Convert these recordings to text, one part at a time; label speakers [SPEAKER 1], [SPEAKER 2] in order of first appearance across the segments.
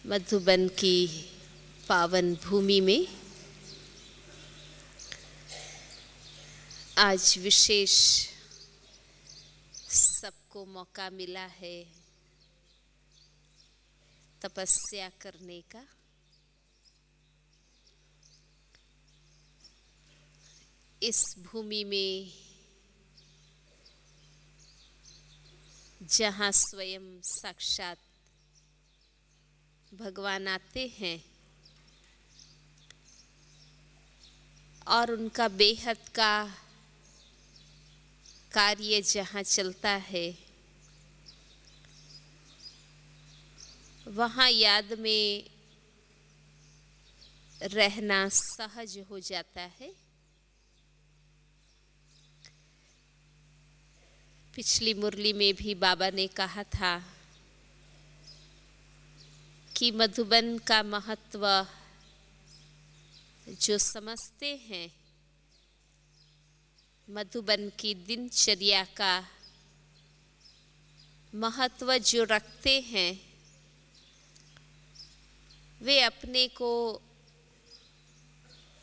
[SPEAKER 1] मधुबन की पावन भूमि में आज विशेष सबको मौका मिला है तपस्या करने का। इस भूमि में जहाँ स्वयं साक्षात भगवान आते हैं और उनका बेहद का कार्य जहाँ चलता है, वहाँ याद में रहना सहज हो जाता है। पिछली मुरली में भी बाबा ने कहा था कि मधुबन का महत्व जो समझते हैं, मधुबन की दिनचर्या का महत्व जो रखते हैं, वे अपने को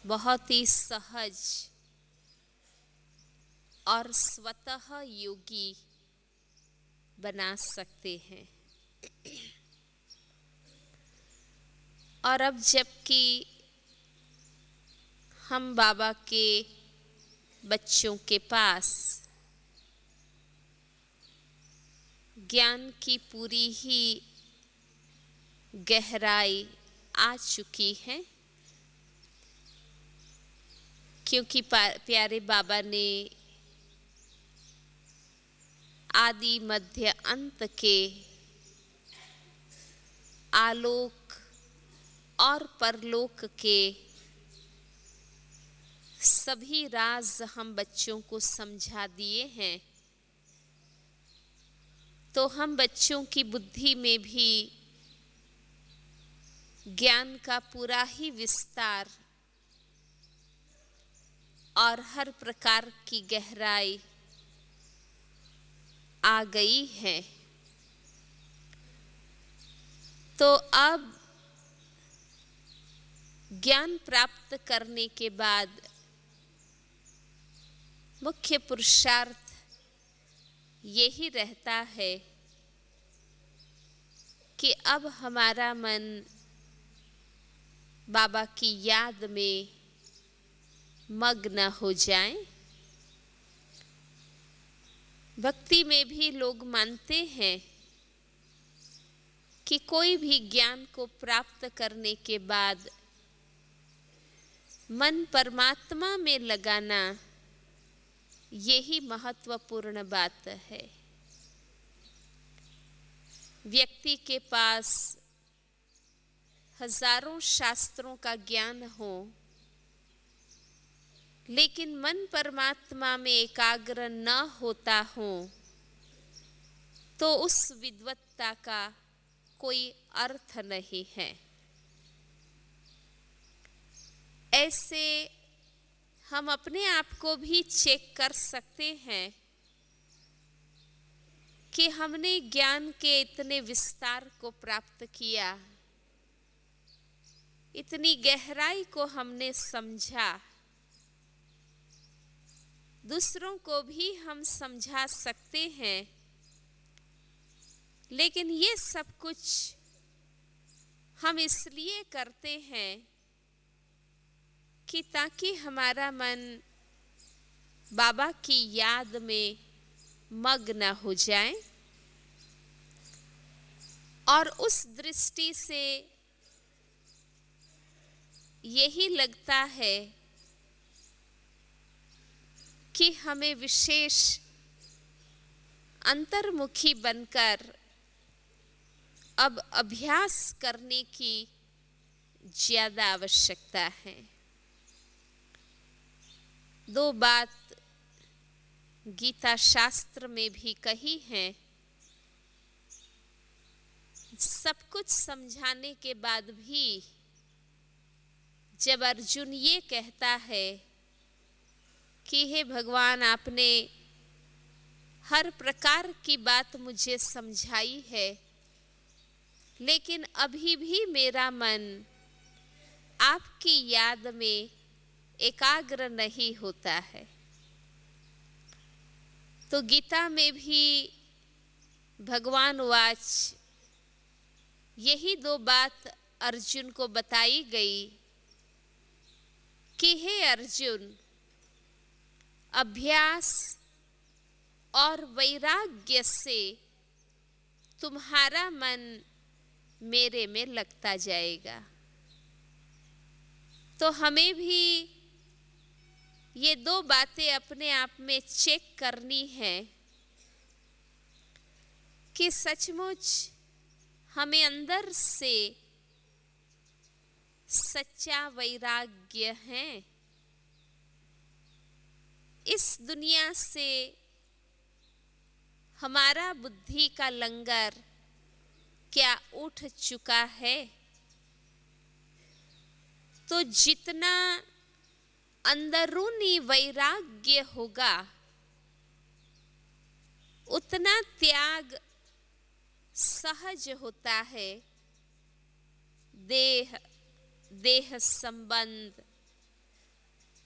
[SPEAKER 1] बहुत ही सहज और स्वतः योगी बना सकते हैं। और अब जबकि हम बाबा के बच्चों के पास ज्ञान की पूरी ही गहराई आ चुकी है, क्योंकि प्यारे बाबा ने आदि मध्य अंत के आलोक और परलोक के सभी राज हम बच्चों को समझा दिए हैं। तो हम बच्चों की बुद्धि में भी ज्ञान का पूरा ही विस्तार और हर प्रकार की गहराई आ गई है। तो अब ज्ञान प्राप्त करने के बाद मुख्य पुरुषार्थ यही रहता है कि अब हमारा मन बाबा की याद में मग्न हो जाए। भक्ति में भी लोग मानते हैं कि कोई भी ज्ञान को प्राप्त करने के बाद मन परमात्मा में लगाना यही महत्वपूर्ण बात है। व्यक्ति के पास हजारों शास्त्रों का ज्ञान हो, लेकिन मन परमात्मा में एकाग्र न होता हो, तो उस विद्वत्ता का कोई अर्थ नहीं है। ऐसे हम अपने आप को भी चेक कर सकते हैं कि हमने ज्ञान के इतने विस्तार को प्राप्त किया, इतनी गहराई को हमने समझा, दूसरों को भी हम समझा सकते हैं, लेकिन ये सब कुछ हम इसलिए करते हैं कि ताकि हमारा मन बाबा की याद में मग्न हो जाए। और उस दृष्टि से यही लगता है कि हमें विशेष अंतर्मुखी बनकर अब अभ्यास करने की ज्यादा आवश्यकता है। दो बात गीता शास्त्र में भी कही है। सब कुछ समझाने के बाद भी जब अर्जुन ये कहता है कि हे भगवान, आपने हर प्रकार की बात मुझे समझाई है, लेकिन अभी भी मेरा मन आपकी याद में एकाग्र नहीं होता है। तो गीता में भी भगवान वाच यही दो बात अर्जुन को बताई गई कि हे अर्जुन, अभ्यास और वैराग्य से तुम्हारा मन मेरे में लगता जाएगा। तो हमें भी ये दो बातें अपने आप में चेक करनी है कि सचमुच हमें अंदर से सच्चा वैराग्य है। इस दुनिया से हमारा बुद्धि का लंगर क्या उठ चुका है? तो जितना अंदरूनी वैराग्य होगा उतना त्याग सहज होता है। देह संबंध,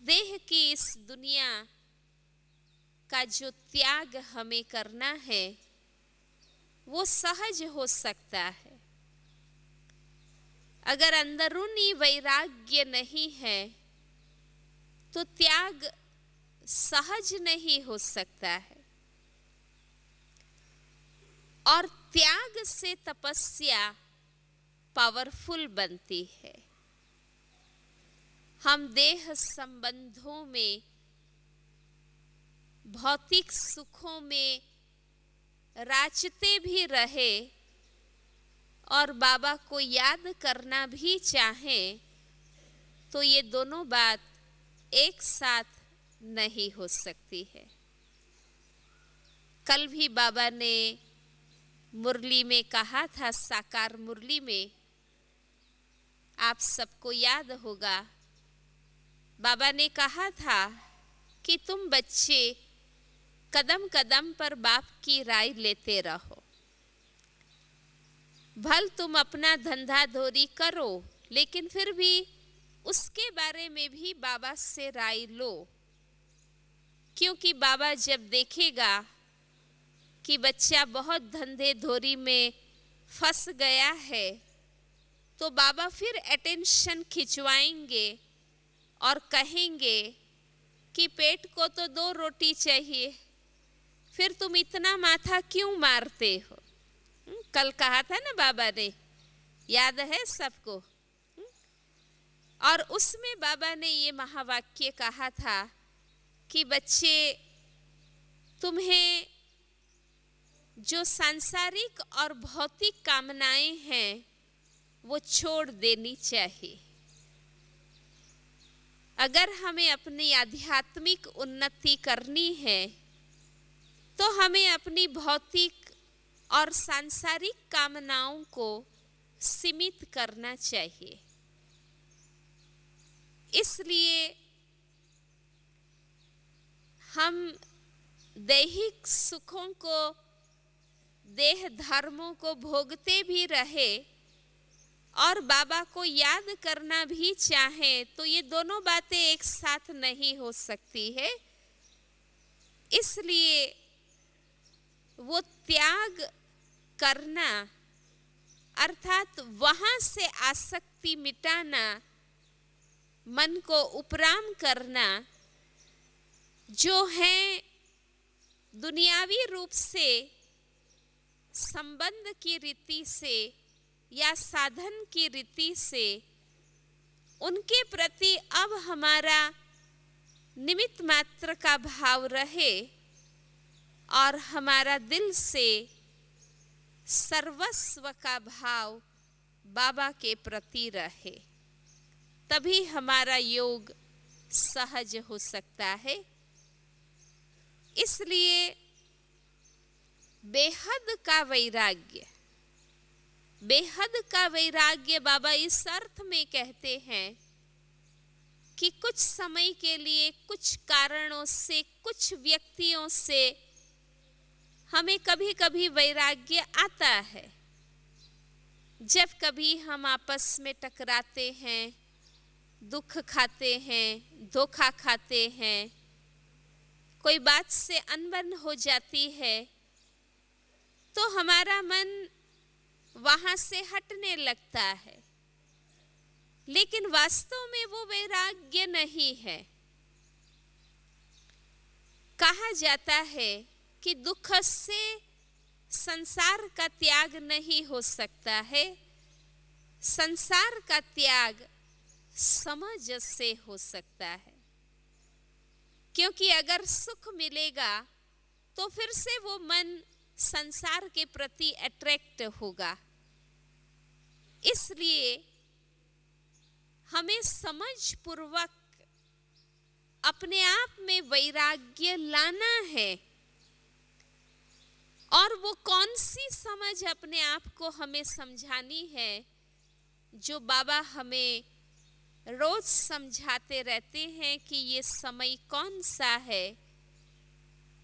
[SPEAKER 1] देह की इस दुनिया का जो त्याग हमें करना है वो सहज हो सकता है। अगर अंदरूनी वैराग्य नहीं है तो त्याग सहज नहीं हो सकता है। और त्याग से तपस्या पावरफुल बनती है। हम देह संबंधों में, भौतिक सुखों में राचते भी रहे और बाबा को याद करना भी चाहें तो ये दोनों बात एक साथ नहीं हो सकती है। कल भी बाबा ने मुरली में कहा था, साकार मुरली में, आप सबको याद होगा, बाबा ने कहा था कि तुम बच्चे कदम कदम पर बाप की राय लेते रहो। भल तुम अपना धंधा धोरी करो, लेकिन फिर भी उसके बारे में भी बाबा से राय लो। क्योंकि बाबा जब देखेगा कि बच्चा बहुत धंधे धोरी में फंस गया है तो बाबा फिर अटेंशन खिंचवाएंगे और कहेंगे कि पेट को तो 2 रोटी चाहिए, फिर तुम इतना माथा क्यों मारते हो? कल कहा था ना बाबा ने, याद है सबको। और उसमें बाबा ने ये महावाक्य कहा था कि बच्चे, तुम्हें जो सांसारिक और भौतिक कामनाएं हैं वो छोड़ देनी चाहिए। अगर हमें अपनी आध्यात्मिक उन्नति करनी है तो हमें अपनी भौतिक और सांसारिक कामनाओं को सीमित करना चाहिए। इसलिए हम दैहिक सुखों को, देह धर्मों को भोगते भी रहे और बाबा को याद करना भी चाहें तो ये दोनों बातें एक साथ नहीं हो सकती है। इसलिए वो त्याग करना अर्थात वहां से आसक्ति मिटाना, मन को उपराम करना, जो है दुनियावी रूप से संबंध की रीति से या साधन की रीति से, उनके प्रति अब हमारा निमित्त मात्र का भाव रहे और हमारा दिल से सर्वस्व का भाव बाबा के प्रति रहे, तभी हमारा योग सहज हो सकता है। इसलिए बेहद का वैराग्य, बेहद का वैराग्य बाबा इस अर्थ में कहते हैं कि कुछ समय के लिए, कुछ कारणों से, कुछ व्यक्तियों से हमें कभी कभी वैराग्य आता है। जब कभी हम आपस में टकराते हैं, दुख खाते हैं, धोखा खाते हैं, कोई बात से अनबन हो जाती है, तो हमारा मन वहां से हटने लगता है। लेकिन वास्तव में वो वैराग्य नहीं है। कहा जाता है कि दुख से संसार का त्याग नहीं हो सकता है, संसार का त्याग समझ से हो सकता है। क्योंकि अगर सुख मिलेगा तो फिर से वो मन संसार के प्रति अट्रैक्ट होगा। इसलिए हमें समझ पूर्वक अपने आप में वैराग्य लाना है। और वो कौन सी समझ अपने आप को हमें समझानी है, जो बाबा हमें रोज समझाते रहते हैं कि ये समय कौन सा है।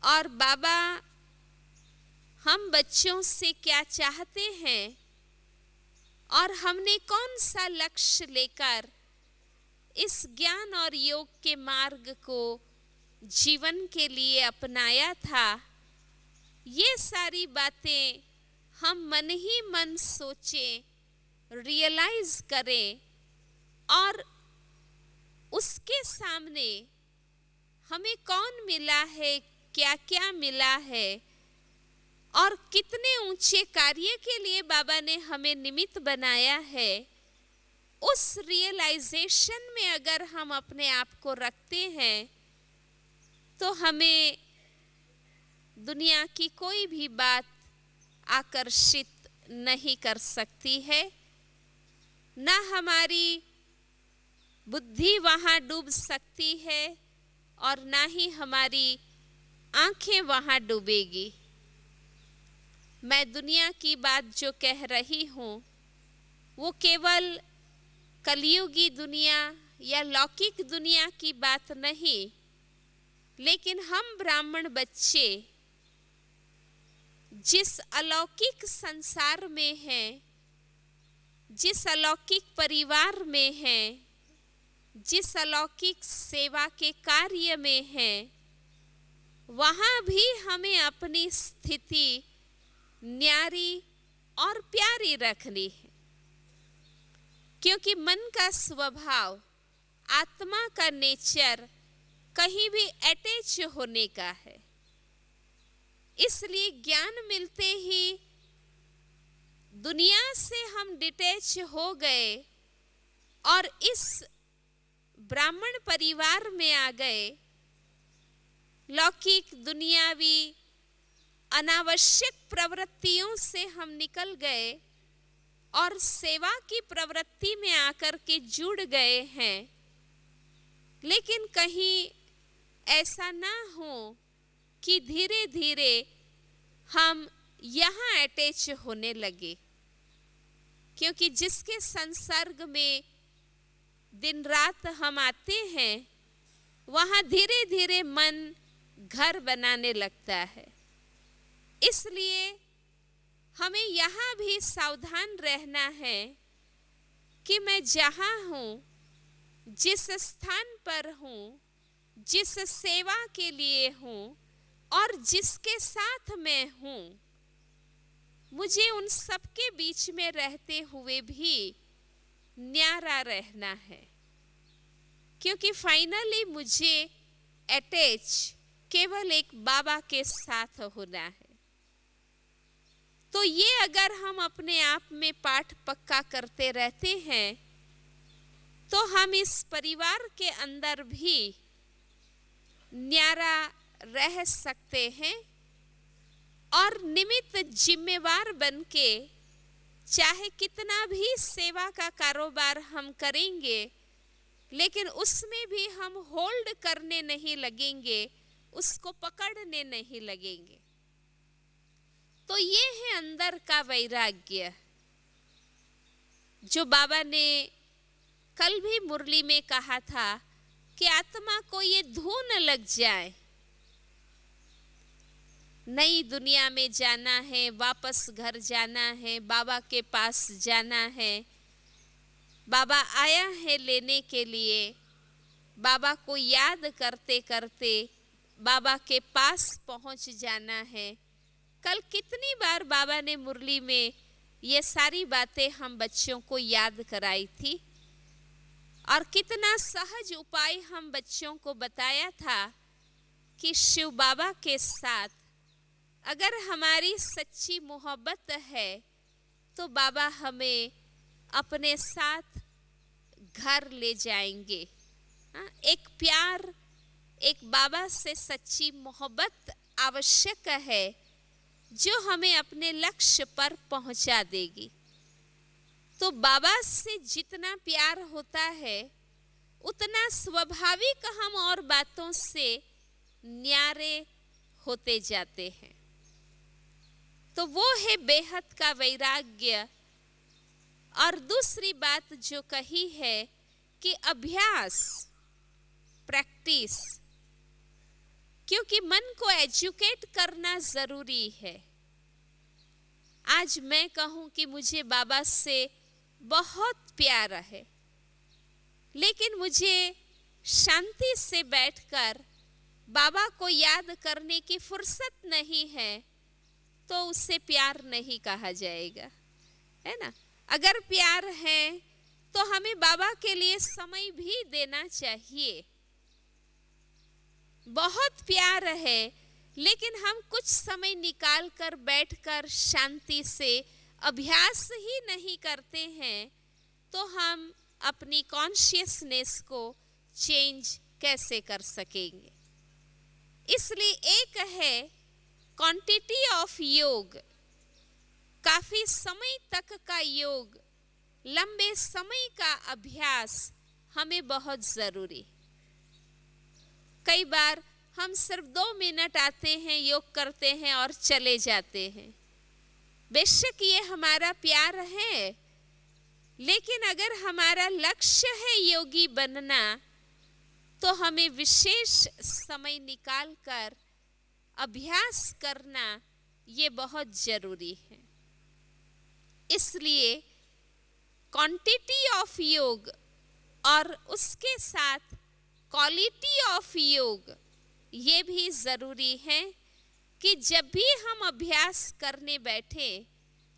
[SPEAKER 1] और बाबा हम बच्चों से क्या चाहते हैं और हमने कौन सा लक्ष्य लेकर इस ज्ञान और योग के मार्ग को जीवन के लिए अपनाया था, ये सारी बातें हम मन ही मन सोचें, रियलाइज करें और उसके सामने हमें कौन मिला है, क्या क्या मिला है और कितने ऊंचे कार्य के लिए बाबा ने हमें निमित्त बनाया है, उस रियलाइजेशन में अगर हम अपने आप को रखते हैं तो हमें दुनिया की कोई भी बात आकर्षित नहीं कर सकती है। ना हमारी बुद्धि वहाँ डूब सकती है और ना ही हमारी आंखें वहाँ डूबेगी। मैं दुनिया की बात जो कह रही हूँ वो केवल कलियुगी दुनिया या लौकिक दुनिया की बात नहीं, लेकिन हम ब्राह्मण बच्चे जिस अलौकिक संसार में हैं, जिस अलौकिक परिवार में हैं, जिस अलौकिक सेवा के कार्य में हैं, वहाँ भी हमें अपनी स्थिति न्यारी और प्यारी रखनी है। क्योंकि मन का स्वभाव, आत्मा का नेचर कहीं भी अटैच होने का है। इसलिए ज्ञान मिलते ही दुनिया से हम डिटैच हो गए और इस ब्राह्मण परिवार में आ गए। लौकिक दुनियावी अनावश्यक प्रवृत्तियों से हम निकल गए और सेवा की प्रवृत्ति में आकर के जुड़ गए हैं। लेकिन कहीं ऐसा ना हो कि धीरे धीरे हम यहाँ अटैच होने लगे, क्योंकि जिसके संसर्ग में दिन रात हम आते हैं वहाँ धीरे धीरे मन घर बनाने लगता है। इसलिए हमें यहाँ भी सावधान रहना है कि मैं जहाँ हूँ, जिस स्थान पर हूँ, जिस सेवा के लिए हूँ और जिसके साथ मैं हूँ, मुझे उन सबके बीच में रहते हुए भी न्यारा रहना है। क्योंकि फाइनली मुझे अटैच केवल एक बाबा के साथ होना है। तो ये अगर हम अपने आप में पाठ पक्का करते रहते हैं तो हम इस परिवार के अंदर भी न्यारा रह सकते हैं और निमित्त जिम्मेवार बनके चाहे कितना भी सेवा का कारोबार हम करेंगे, लेकिन उसमें भी हम होल्ड करने नहीं लगेंगे, उसको पकड़ने नहीं लगेंगे। तो ये है अंदर का वैराग्य, जो बाबा ने कल भी मुरली में कहा था कि आत्मा को ये धुन लग जाए नई दुनिया में जाना है, वापस घर जाना है, बाबा के पास जाना है। बाबा आया है लेने के लिए। बाबा को याद करते करते बाबा के पास पहुंच जाना है। कल कितनी बार बाबा ने मुरली में ये सारी बातें हम बच्चों को याद कराई थी, और कितना सहज उपाय हम बच्चों को बताया था कि शिव बाबा के साथ अगर हमारी सच्ची मोहब्बत है तो बाबा हमें अपने साथ घर ले जाएंगे। एक प्यार, एक बाबा से सच्ची मोहब्बत आवश्यक है जो हमें अपने लक्ष्य पर पहुंचा देगी। तो बाबा से जितना प्यार होता है उतना स्वाभाविक हम और बातों से न्यारे होते जाते हैं। तो वो है बेहद का वैराग्य। और दूसरी बात जो कही है कि अभ्यास, प्रैक्टिस, क्योंकि मन को एजुकेट करना जरूरी है। आज मैं कहूं कि मुझे बाबा से बहुत प्यार है, लेकिन मुझे शांति से बैठकर बाबा को याद करने की फुर्सत नहीं है, तो उससे प्यार नहीं कहा जाएगा, है ना। अगर प्यार है तो हमें बाबा के लिए समय भी देना चाहिए। बहुत प्यार है, लेकिन हम कुछ समय निकाल कर बैठकर शांति से अभ्यास ही नहीं करते हैं, तो हम अपनी कॉन्शियसनेस को चेंज कैसे कर सकेंगे। इसलिए एक है क्वांटिटी ऑफ योग, काफी समय तक का योग, लंबे समय का अभ्यास हमें बहुत जरूरी। कई बार हम सिर्फ 2 मिनट आते हैं, योग करते हैं और चले जाते हैं। बेशक ये हमारा प्यार है, लेकिन अगर हमारा लक्ष्य है योगी बनना, तो हमें विशेष समय निकालकर अभ्यास करना ये बहुत जरूरी है। इसलिए क्वांटिटी ऑफ योग और उसके साथ क्वालिटी ऑफ योग ये भी जरूरी है कि जब भी हम अभ्यास करने बैठे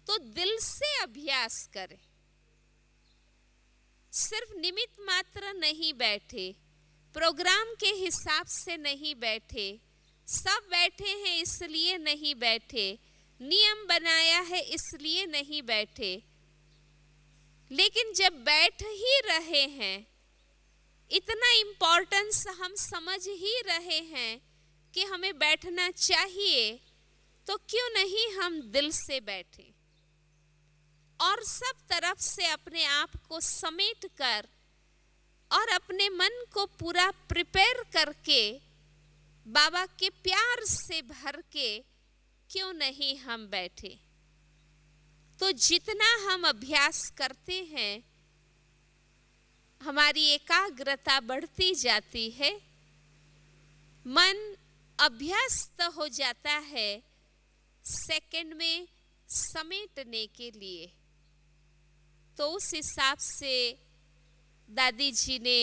[SPEAKER 1] तो दिल से अभ्यास करें, सिर्फ निमित्त मात्र नहीं बैठे, प्रोग्राम के हिसाब से नहीं बैठे, सब बैठे हैं इसलिए नहीं बैठे, नियम बनाया है इसलिए नहीं बैठे। लेकिन जब बैठ ही रहे हैं, इतना इम्पोर्टेंस हम समझ ही रहे हैं कि हमें बैठना चाहिए, तो क्यों नहीं हम दिल से बैठे और सब तरफ से अपने आप को समेट कर और अपने मन को पूरा प्रिपेयर करके बाबा के प्यार से भर के क्यों नहीं हम बैठे। तो जितना हम अभ्यास करते हैं, हमारी एकाग्रता बढ़ती जाती है, मन अभ्यस्त हो जाता है सेकंड में समेटने के लिए। तो उस हिसाब से दादी जी ने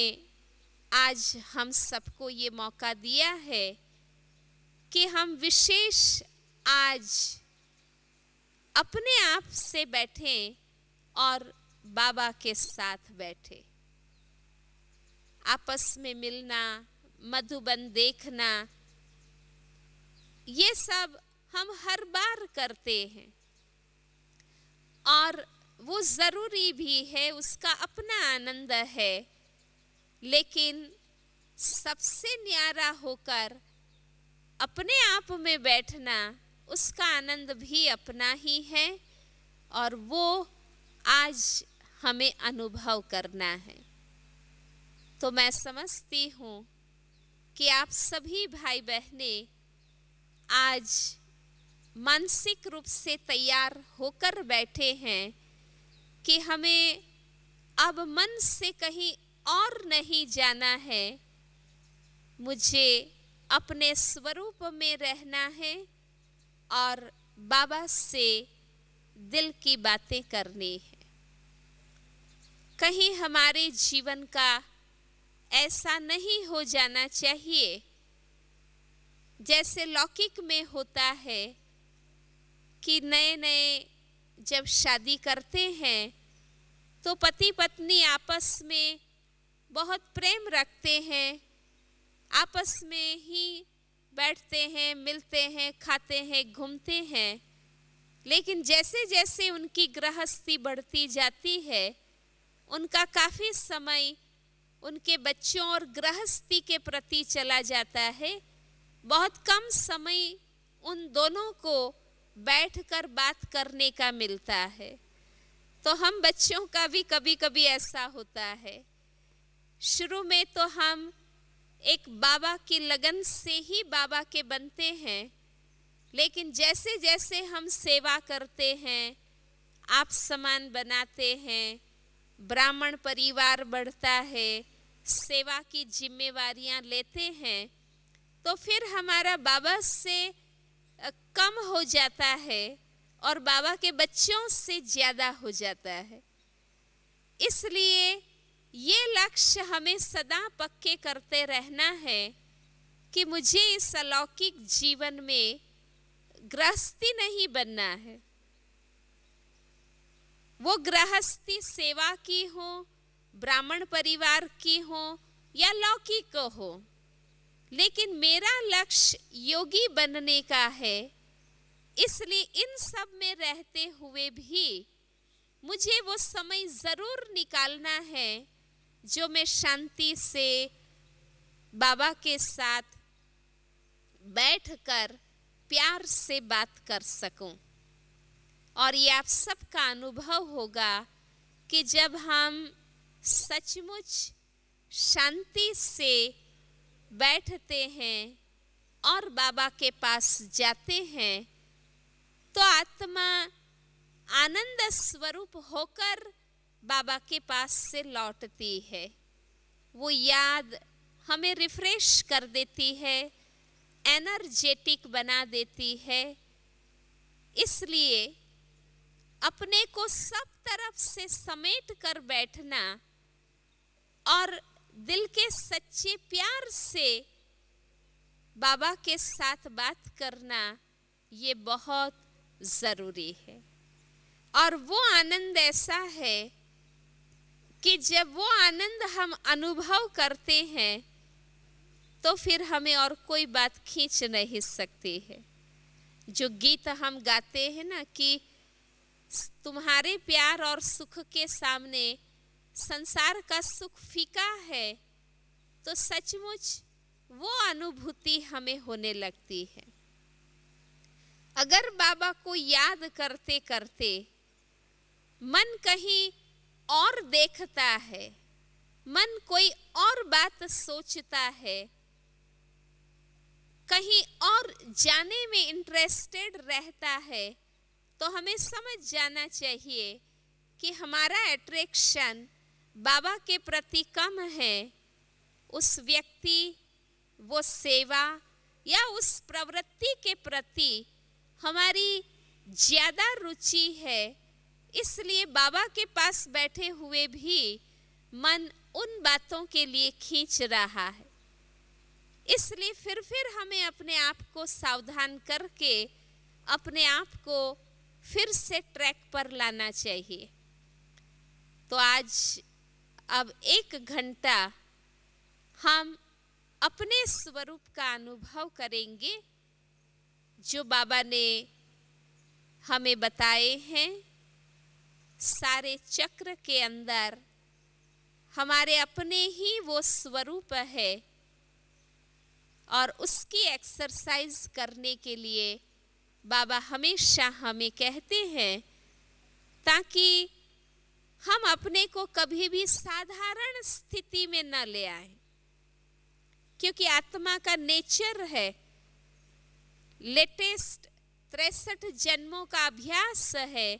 [SPEAKER 1] आज हम सबको ये मौका दिया है कि हम विशेष आज अपने आप से बैठें और बाबा के साथ बैठे। आपस में मिलना, मधुबन देखना, ये सब हम हर बार करते हैं और वो जरूरी भी है, उसका अपना आनंद है। लेकिन सबसे न्यारा होकर अपने आप में बैठना, उसका आनंद भी अपना ही है और वो आज हमें अनुभव करना है। तो मैं समझती हूँ कि आप सभी भाई बहनें आज मानसिक रूप से तैयार होकर बैठे हैं कि हमें अब मन से कहीं और नहीं जाना है, मुझे अपने स्वरूप में रहना है और बाबा से दिल की बातें करनी है। कहीं हमारे जीवन का ऐसा नहीं हो जाना चाहिए जैसे लौकिक में होता है कि नए नए जब शादी करते हैं तो पति पत्नी आपस में बहुत प्रेम रखते हैं, आपस में ही बैठते हैं, मिलते हैं, खाते हैं, घूमते हैं। लेकिन जैसे जैसे उनकी गृहस्थी बढ़ती जाती है, उनका काफ़ी समय उनके बच्चों और गृहस्थी के प्रति चला जाता है। बहुत कम समय उन दोनों को बैठकर बात करने का मिलता है। तो हम बच्चों का भी कभी कभी ऐसा होता है। शुरू में तो हम एक बाबा की लगन से ही बाबा के बनते हैं, लेकिन जैसे जैसे हम सेवा करते हैं, आप समान बनाते हैं, ब्राह्मण परिवार बढ़ता है, सेवा की जिम्मेवारियां लेते हैं, तो फिर हमारा बाबा से कम हो जाता है और बाबा के बच्चों से ज़्यादा हो जाता है। इसलिए ये लक्ष्य हमें सदा पक्के करते रहना है कि मुझे इस अलौकिक जीवन में गृहस्थी नहीं बनना है। वो गृहस्थी सेवा की हो, ब्राह्मण परिवार की हो या लौकिक हो, लेकिन मेरा लक्ष्य योगी बनने का है। इसलिए इन सब में रहते हुए भी मुझे वो समय ज़रूर निकालना है जो मैं शांति से बाबा के साथ बैठकर प्यार से बात कर सकूं। और ये आप सबका अनुभव होगा कि जब हम सचमुच शांति से बैठते हैं और बाबा के पास जाते हैं तो आत्मा आनंद स्वरूप होकर बाबा के पास से लौटती है। वो याद हमें रिफ्रेश कर देती है, एनर्जेटिक बना देती है। इसलिए अपने को सब तरफ से समेट कर बैठना और दिल के सच्चे प्यार से बाबा के साथ बात करना ये बहुत ज़रूरी है। और वो आनंद ऐसा है कि जब वो आनंद हम अनुभव करते हैं तो फिर हमें और कोई बात खींच नहीं सकती है। जो गीत हम गाते हैं ना कि तुम्हारे प्यार और सुख के सामने संसार का सुख फीका है, तो सचमुच वो अनुभूति हमें होने लगती है। अगर बाबा को याद करते करते मन कहीं और देखता है, मन कोई और बात सोचता है, कहीं और जाने में इंटरेस्टेड रहता है, तो हमें समझ जाना चाहिए कि हमारा अट्रैक्शन बाबा के प्रति कम है। उस व्यक्ति, वो सेवा या उस प्रवृत्ति के प्रति हमारी ज़्यादा रुचि है। इसलिए बाबा के पास बैठे हुए भी मन उन बातों के लिए खींच रहा है। इसलिए फिर हमें अपने आप को सावधान करके अपने आप को फिर से ट्रैक पर लाना चाहिए। तो आज अब 1 घंटा हम अपने स्वरूप का अनुभव करेंगे जो बाबा ने हमें बताए हैं। सारे चक्र के अंदर हमारे अपने ही वो स्वरूप है और उसकी एक्सरसाइज करने के लिए बाबा हमेशा हमें कहते हैं, ताकि हम अपने को कभी भी साधारण स्थिति में न ले आए, क्योंकि आत्मा का नेचर है लेटेस्ट 63 जन्मों का अभ्यास है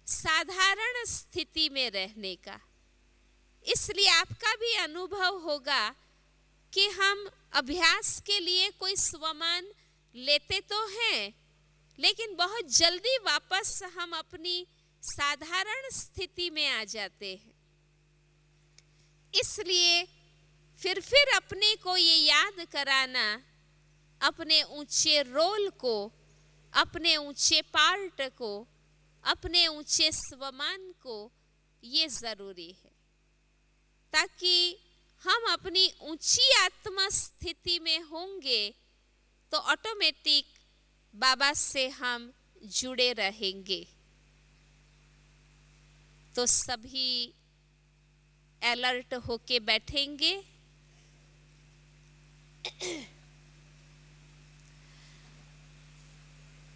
[SPEAKER 1] साधारण स्थिति में रहने का। इसलिए आपका भी अनुभव होगा कि हम अभ्यास के लिए कोई स्वमान लेते तो हैं, लेकिन बहुत जल्दी वापस हम अपनी साधारण स्थिति में आ जाते हैं। इसलिए फिर अपने को ये याद कराना, अपने ऊंचे रोल को, अपने ऊंचे पार्ट को, अपने ऊंचे स्वमान को, ये जरूरी है, ताकि हम अपनी ऊंची आत्मा स्थिति में होंगे तो ऑटोमेटिक बाबा से हम जुड़े रहेंगे। तो सभी अलर्ट होके बैठेंगे।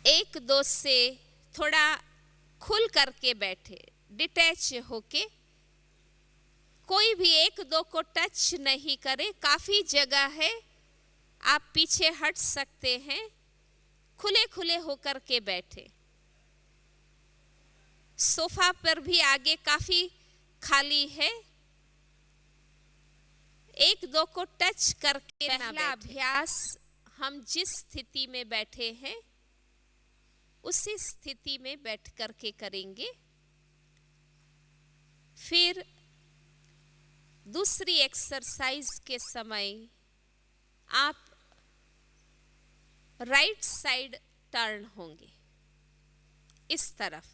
[SPEAKER 1] एक दो से थोड़ा खुल करके बैठे, डिटैच होके, कोई भी एक दो को टच नहीं करे। काफी जगह है, आप पीछे हट सकते हैं, खुले खुले होकर के बैठे। सोफा पर भी आगे काफी खाली है, एक दो को टच करके पहला अभ्यास हम जिस स्थिति में बैठे हैं उसी स्थिति में बैठ करके करेंगे। फिर दूसरी एक्सरसाइज के समय आप राइट साइड टर्न होंगे, इस तरफ,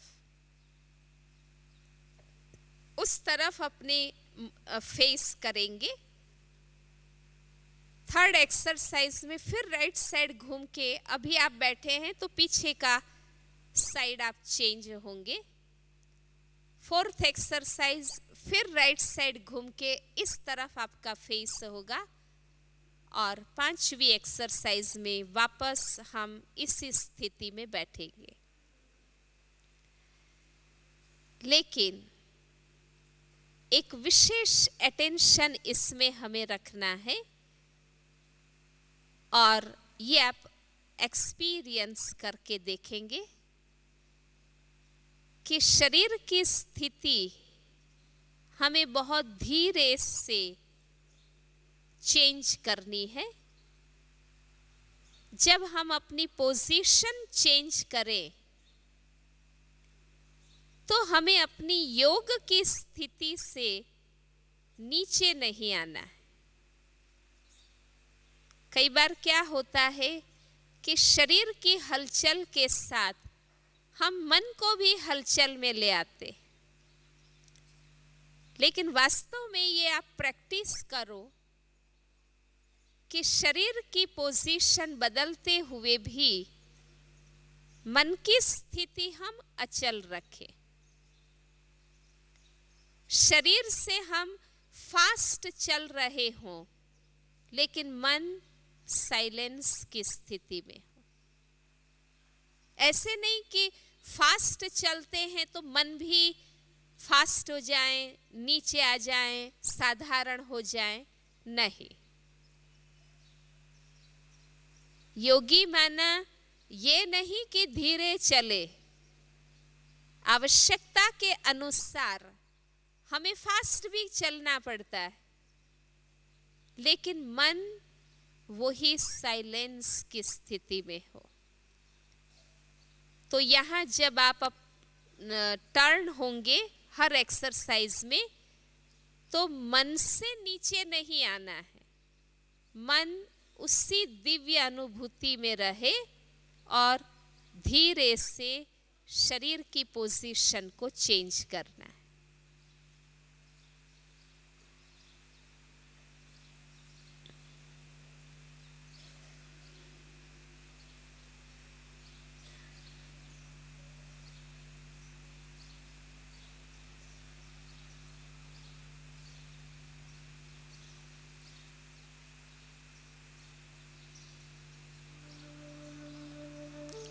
[SPEAKER 1] उस तरफ अपने फेस करेंगे। थर्ड एक्सरसाइज में फिर राइट साइड घूम के, अभी आप बैठे हैं तो पीछे का साइड आप चेंज होंगे। फोर्थ एक्सरसाइज फिर राइट साइड घूम के इस तरफ आपका फेस होगा। और पांचवी एक्सरसाइज में वापस हम इसी स्थिति में बैठेंगे। लेकिन एक विशेष अटेंशन इसमें हमें रखना है, और ये आप एक्सपीरियंस करके देखेंगे कि शरीर की स्थिति हमें बहुत धीरे से चेंज करनी है। जब हम अपनी पोजीशन चेंज करें तो हमें अपनी योग की स्थिति से नीचे नहीं आना है। कई बार क्या होता है कि शरीर की हलचल के साथ हम मन को भी हलचल में ले आते, लेकिन वास्तव में ये आप प्रैक्टिस करो कि शरीर की पोजीशन बदलते हुए भी मन की स्थिति हम अचल रखें। शरीर से हम फास्ट चल रहे हों, लेकिन मन साइलेंस की स्थिति में हो। ऐसे नहीं कि फास्ट चलते हैं तो मन भी फास्ट हो जाए, नीचे आ जाए, साधारण हो जाए, नहीं। योगी माना ये नहीं कि धीरे चले, आवश्यकता के अनुसार हमें फास्ट भी चलना पड़ता है, लेकिन मन वही साइलेंस की स्थिति में हो। तो यहाँ जब आप टर्न होंगे हर एक्सरसाइज में, तो मन से नीचे नहीं आना है, मन उसी दिव्य अनुभूति में रहे और धीरे से शरीर की पोजीशन को चेंज करना है।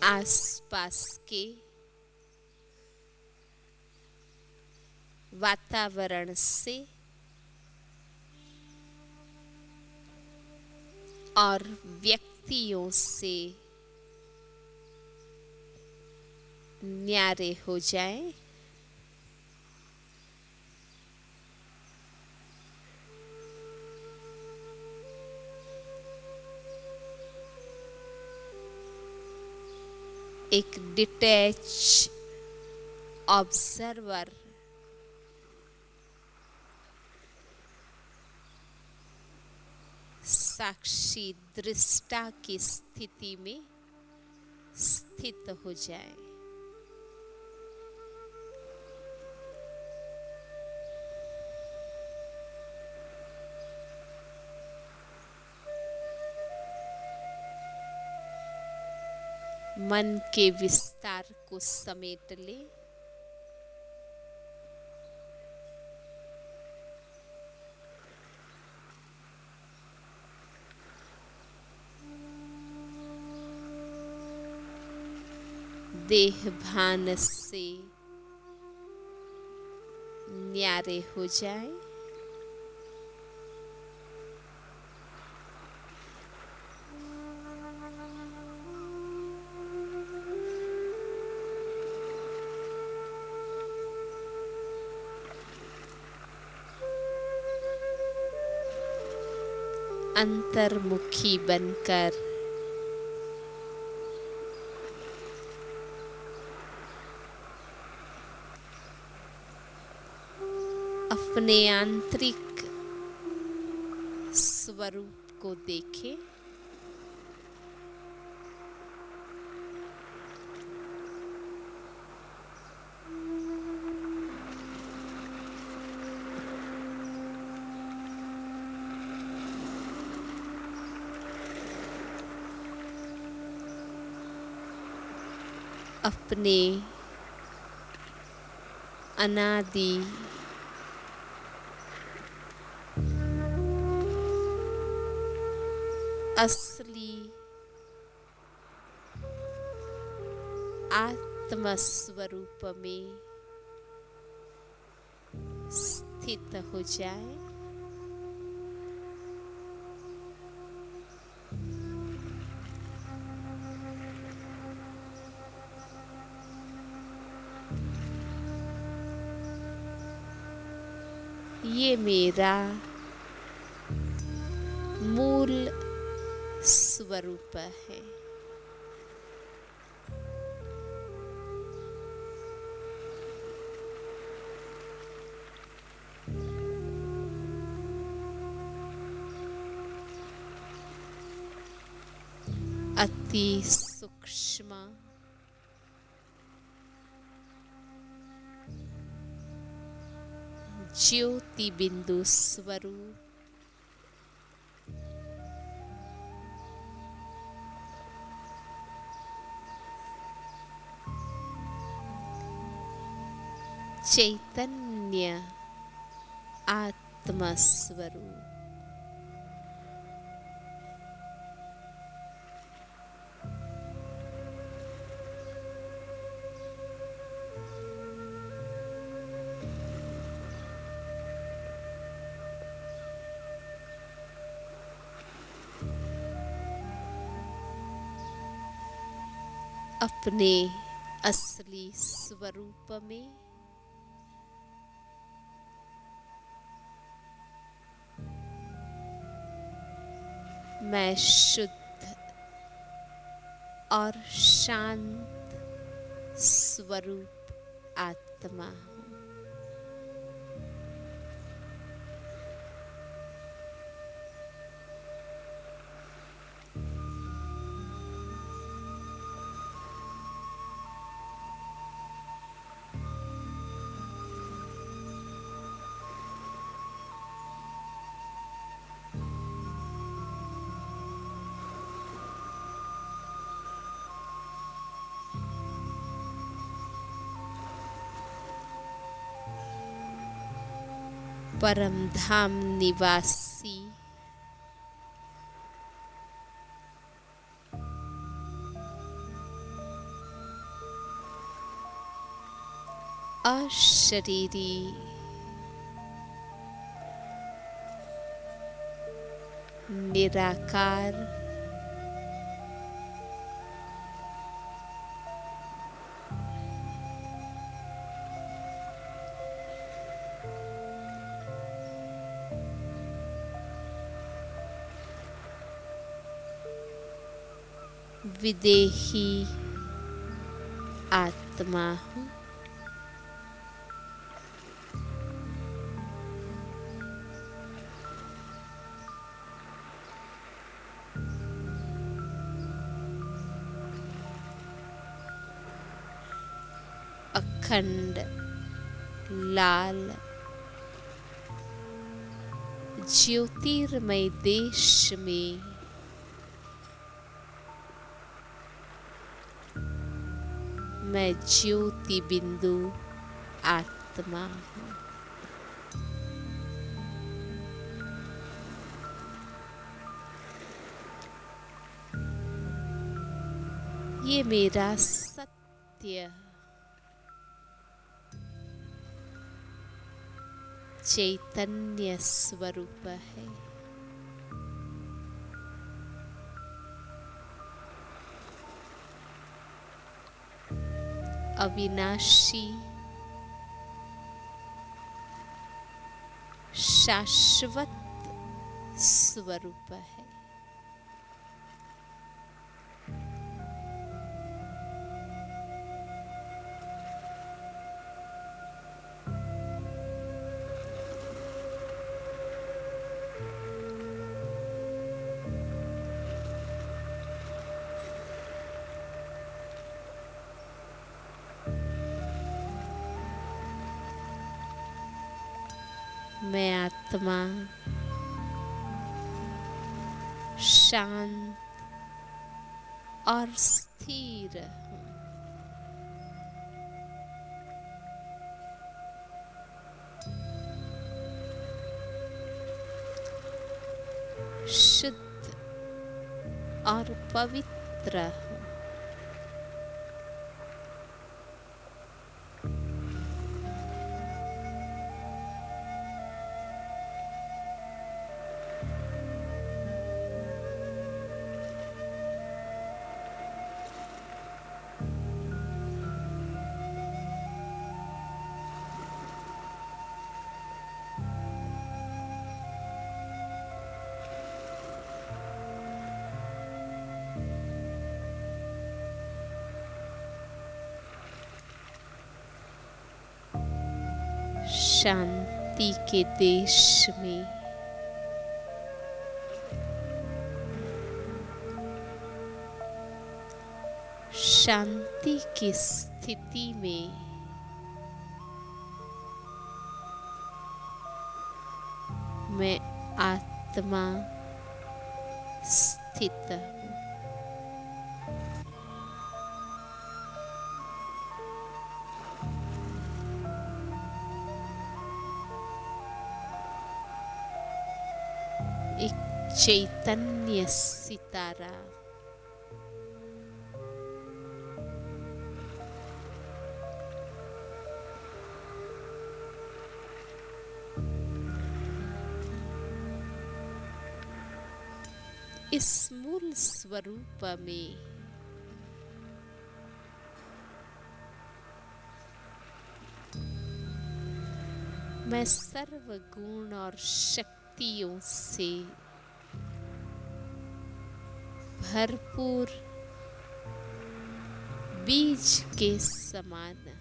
[SPEAKER 1] आसपास के वातावरण से और व्यक्तियों से न्यारे हो जाएं। एक डिटैच ऑब्जर्वर साक्षी दृष्टा की स्थिति में स्थित हो जाए। मन के विस्तार को समेट ले। देह भान से न्यारे हो जाए। अंतर्मुखी बनकर अपने आंतरिक स्वरूप को देखें। अपने अनादि असली आत्म स्वरूप में स्थित हो जाए। ये मेरा मूल स्वरूप है। अति सूक्ष्म ज्योति बिंदु स्वरूप चैतन्य आत्म स्वरूप अपने असली स्वरूप में मैं शुद्ध और शांत स्वरूप आत्मा हूँ। परम धाम निवासी अशरीरी निराकार विदेही आत्मा हूँ। अखंड लाल ज्योतिर्मय देश में मैं ज्योति बिंदु आत्मा हूँ। ये मेरा सत्य चैतन्य स्वरूप है। अविनाशी शाश्वत स्वरूप है। मैं आत्मा शांत और स्थिर हूँ। शुद्ध और पवित्र हूँ। शांति के देश में शांति की स्थिति में मैं आत्मा स्थित हूँ। एक चैतन्य सितारा इस मूल स्वरूप में मैं सर्व गुण और शक्तियों से भरपूर बीज के समान हूँ।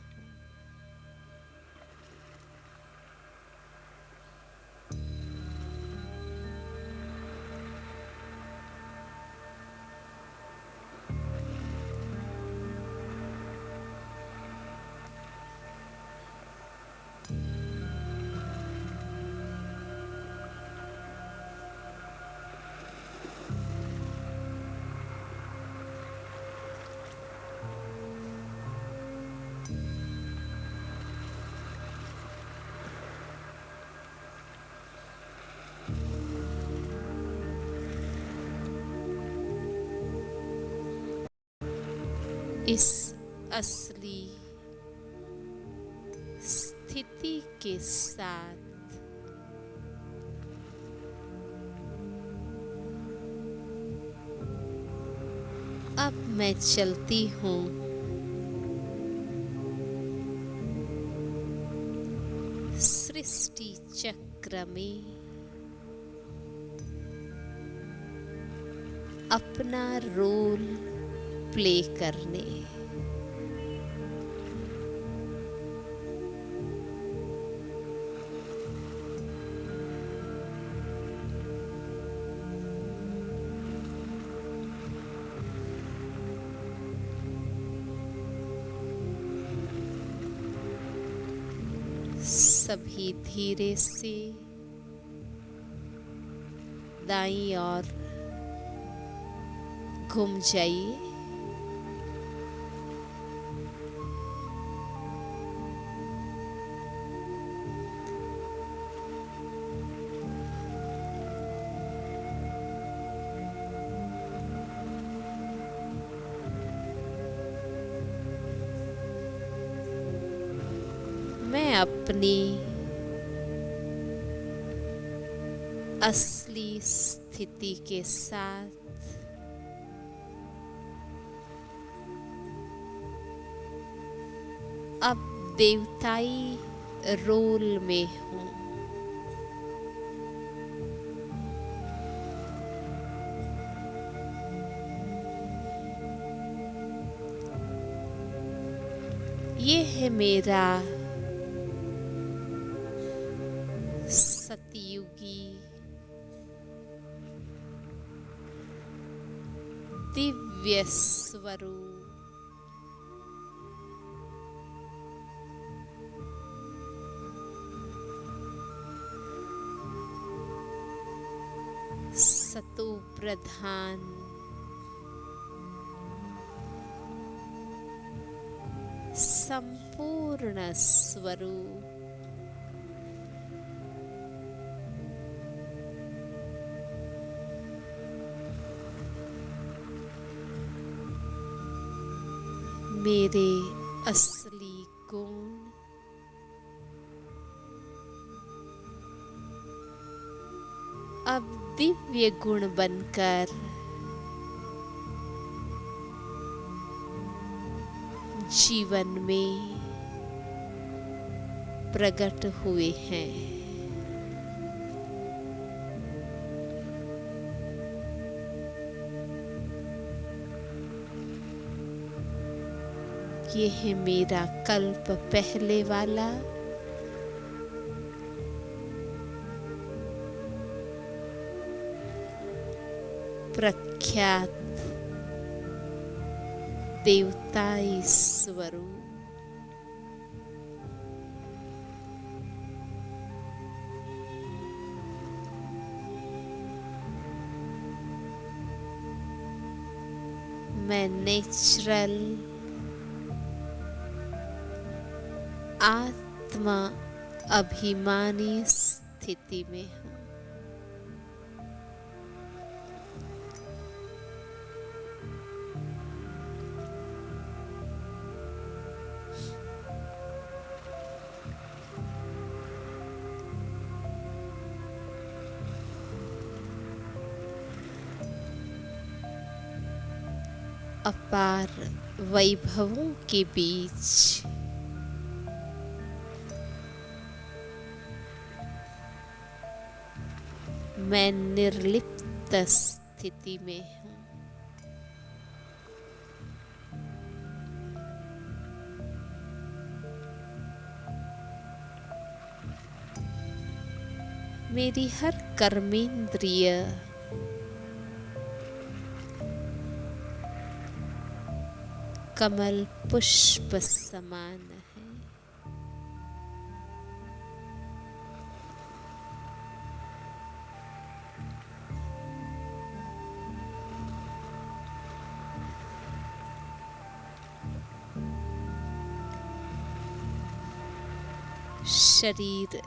[SPEAKER 1] इस असली स्थिति के साथ अब मैं चलती हूँ सृष्टि चक्र में अपना रोल प्ले करने। सभी धीरे से दाईं ओर घूम जाइए। मैं अपनी असली स्थिति के साथ अब देवताई रोल में हूँ। ये है मेरा सतयुगी दिव्य स्वरूप। सतो प्रधान संपूर्ण स्वरूप। मेरे असली गुण अब दिव्य गुण बनकर जीवन में प्रकट हुए हैं। ये है मेरा कल्प पहले वाला प्रख्यात देवताई स्वरूप। मैं नेचुरल आत्मा अभिमानी स्थिति में हूँ। अपार वैभवों के बीच मैं निर्लिप्त स्थिति में हूँ। मेरी हर कर्मेंद्रिय कमल पुष्प समान है। शरीर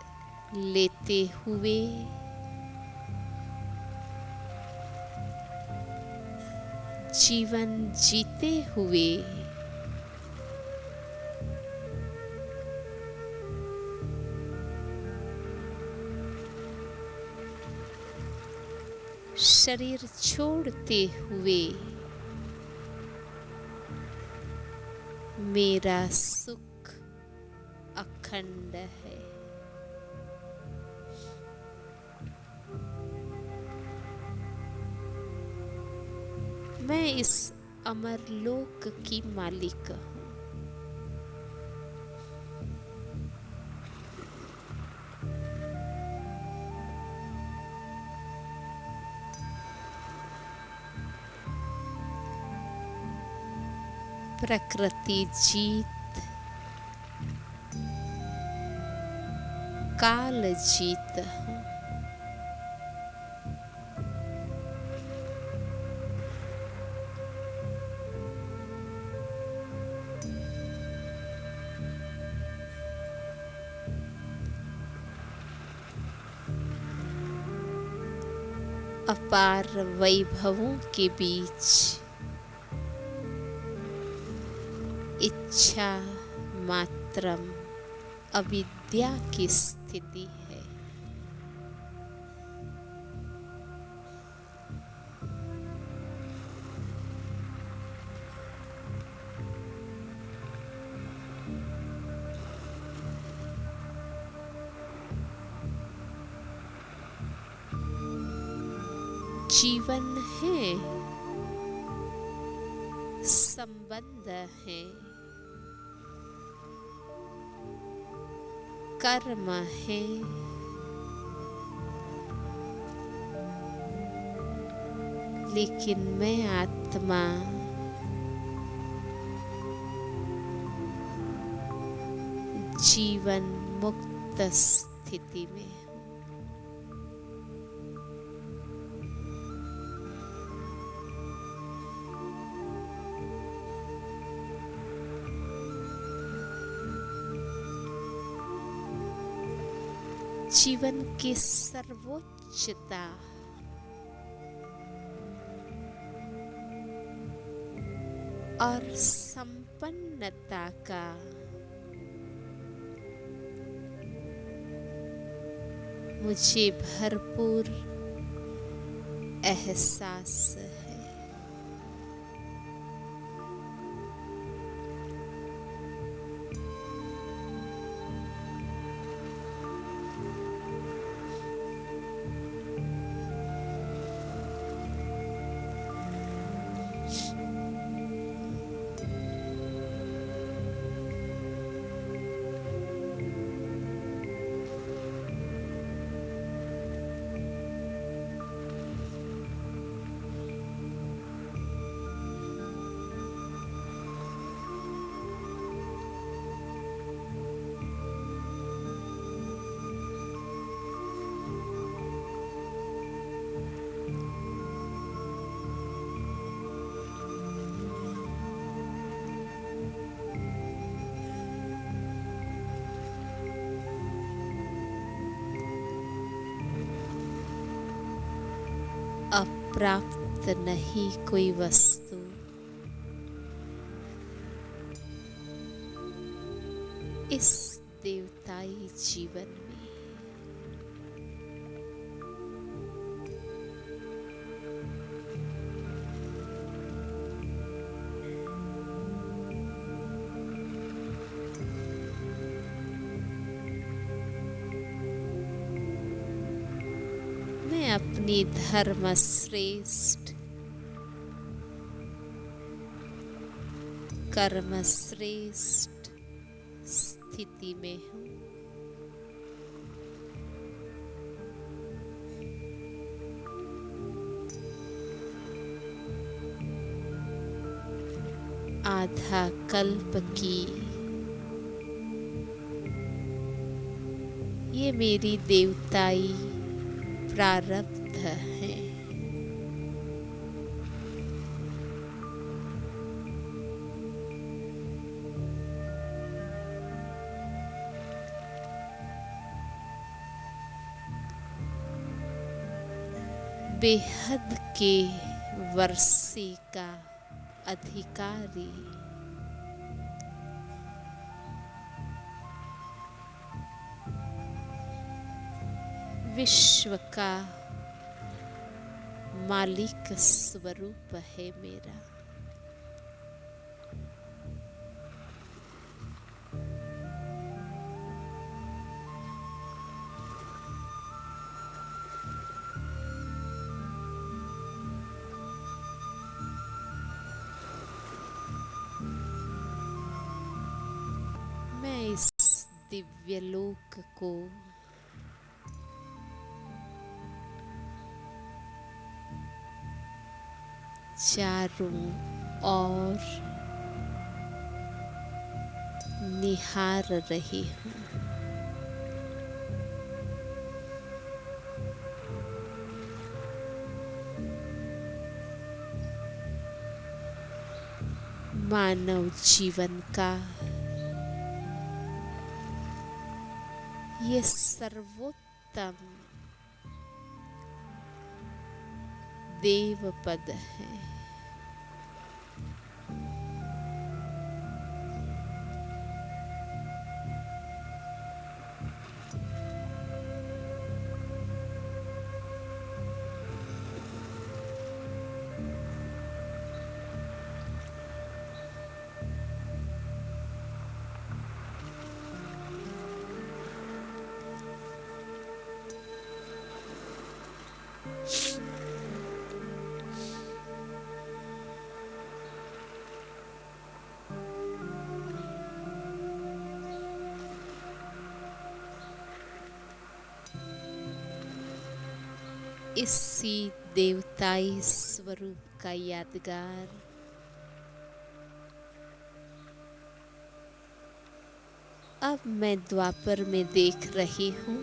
[SPEAKER 1] लेते हुए जीवन जीते हुए शरीर छोड़ते हुए मेरा सुख अखंड है। मैं इस अमर लोक की मालिक हूँ। प्रकृति जीत काल जीत हूँ। अपार वैभवों के बीच इच्छा मात्रम अविद्या की स्थिति है। जीवन है, संबंध है, कर्म है, लेकिन मैं आत्मा जीवन मुक्त स्थिति में। जीवन की सर्वोच्चता और संपन्नता का मुझे भरपूर एहसास है। अप्राप्त नहीं कोई वस्तु इस देवताई जीवन में। मैं अपनी धर्म श्रेष्ठ, कर्म श्रेष्ठ स्थिति में हूँ। आधा कल्प की ये मेरी देवताई प्रारब्ध है। बेहद के वर्षे का अधिकारी विश्व का मालिक स्वरूप है मेरा। मैं इस दिव्य लोक को चारों ओर निहार रही हूँ। मानव जीवन का ये सर्वोत्तम देव पद है। इसी देवताई स्वरूप का यादगार अब मैं द्वापर में देख रही हूँ।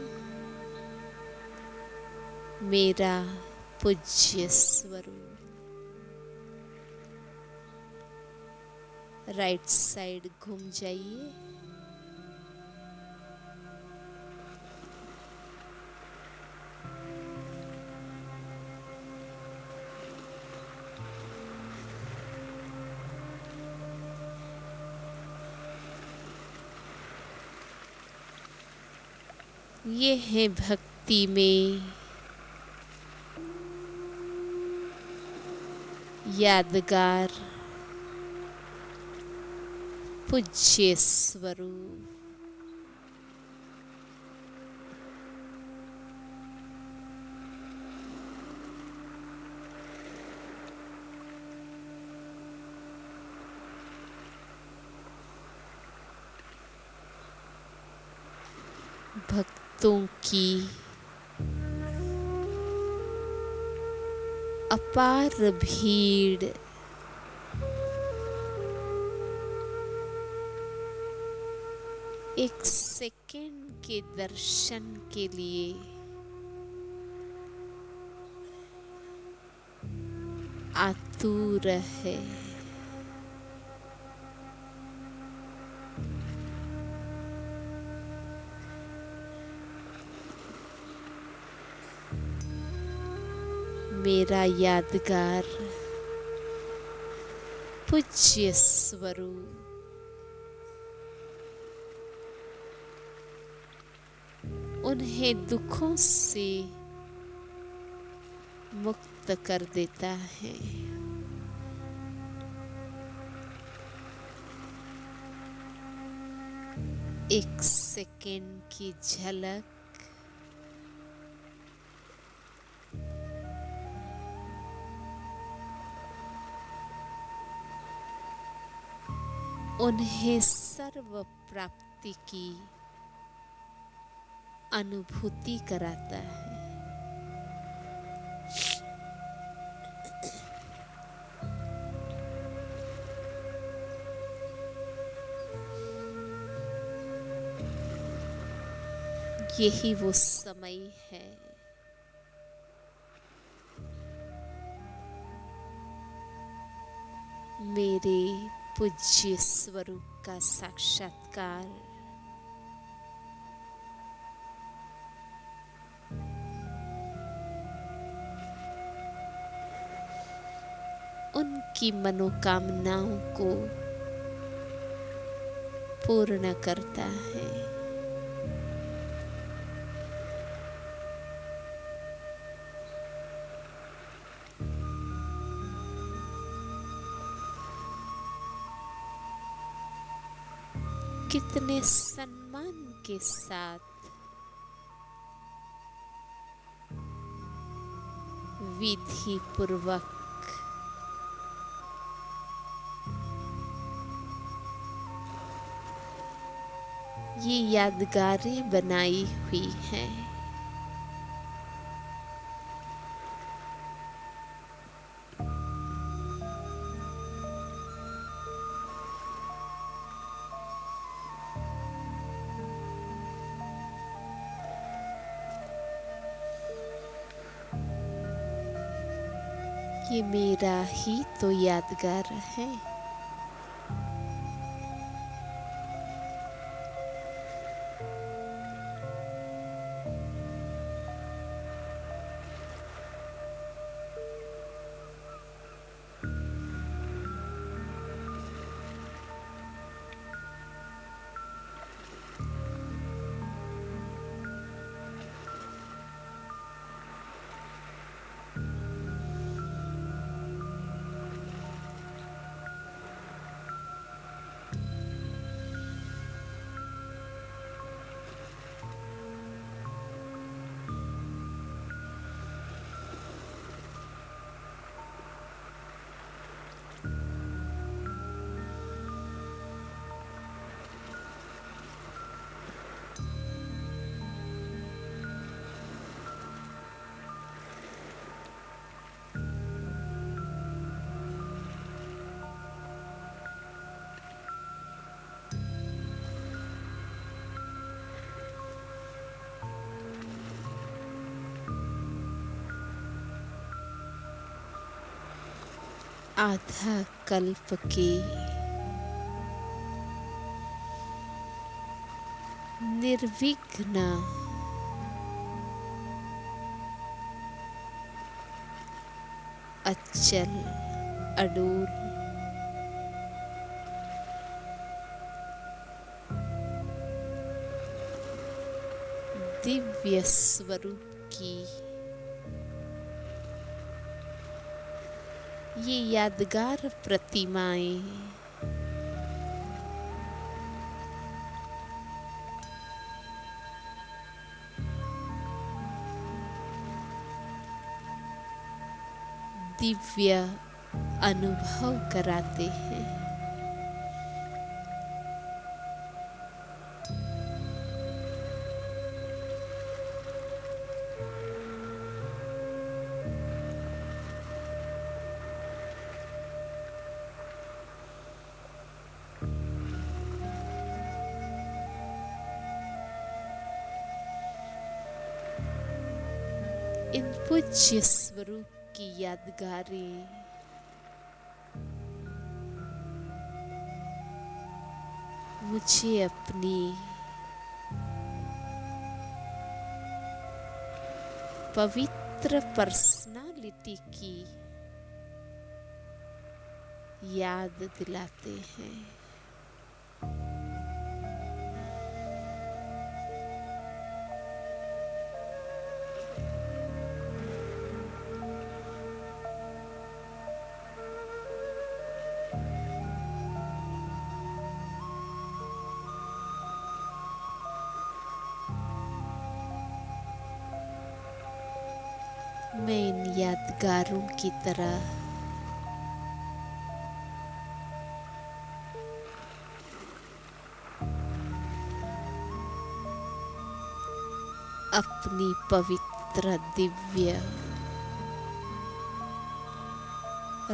[SPEAKER 1] मेरा पूज्य स्वरूप राइट साइड घूम जाइए। ये है भक्ति में यादगार पूज्य स्वरूप। भक्तों की अपार भीड़ एक सेकंड के दर्शन के लिए आतुर है। मेरा यादगार पूज्य स्वरूप उन्हें दुखों से मुक्त कर देता है। एक सेकंड की झलक उन्हें सर्व प्राप्ति की अनुभूति कराता है। यही वो समय है मेरे पूज्य स्वरूप का साक्षात्कार। उनकी मनोकामनाओं को पूर्ण करता है। कितने सम्मान के साथ विधि पूर्वक ये यादगारें बनाई हुई हैं। ये मेरा ही तो यादगार है। आधा कल्प के निर्विघ्न अचल अडूल दिव्य स्वरूप की ये यादगार प्रतिमाएं दिव्य अनुभव कराते हैं। इन पूज्य स्वरूप की यादगारें मुझे अपनी पवित्र पर्सनालिटी की याद दिलाते हैं। मैं इन यादगारों की तरह अपनी पवित्र दिव्य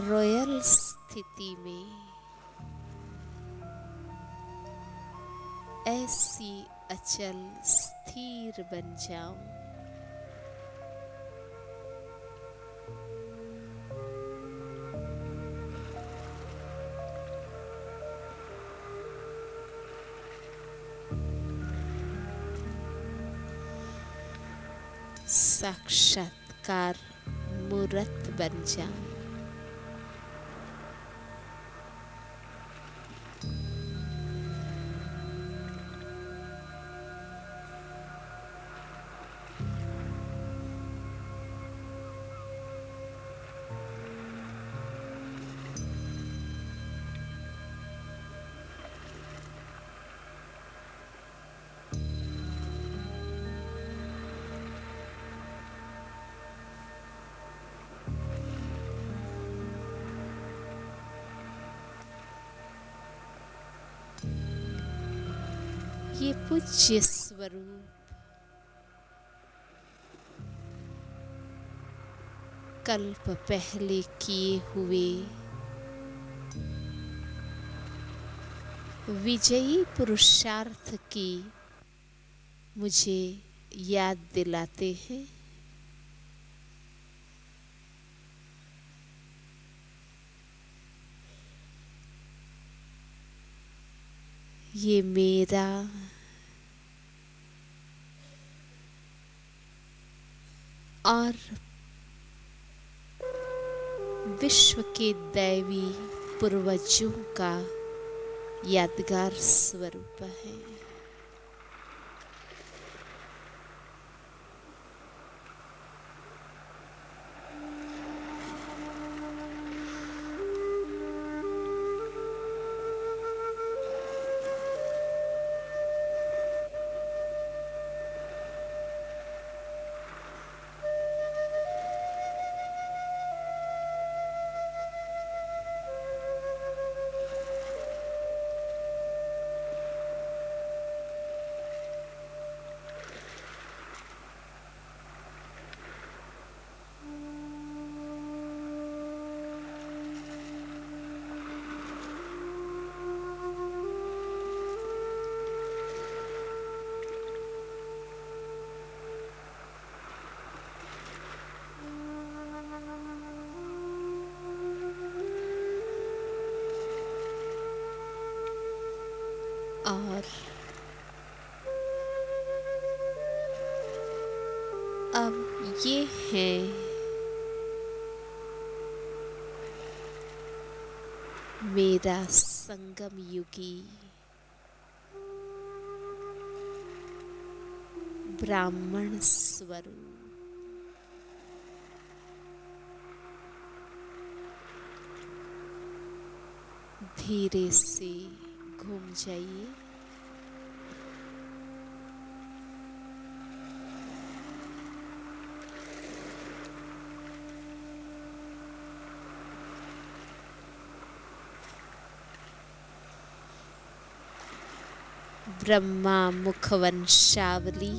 [SPEAKER 1] रॉयल स्थिति में ऐसी अचल स्थिर बन जाऊं साक्षात्कार मूर्त बन जाऊं। ये पूज्य स्वरूप कल्प पहले किए हुए विजयी पुरुषार्थ की मुझे याद दिलाते हैं। ये मेरा और विश्व के दैवी पूर्वजों का यादगार स्वरूप है। और अब ये है मेरा संगम युगी ब्राह्मण स्वरूप। धीरे से घूम जाइए। ब्रह्मा मुखवंशावली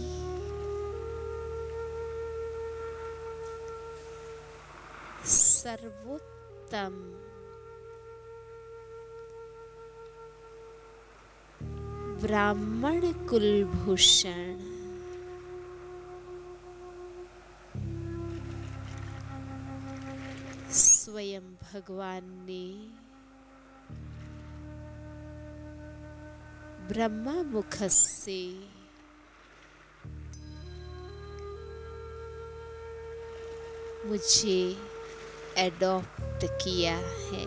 [SPEAKER 1] सर्वोत्तम ब्राह्मण कुलभूषण स्वयं भगवान ने ब्रह्मा मुख से मुझे एडॉप्ट किया है।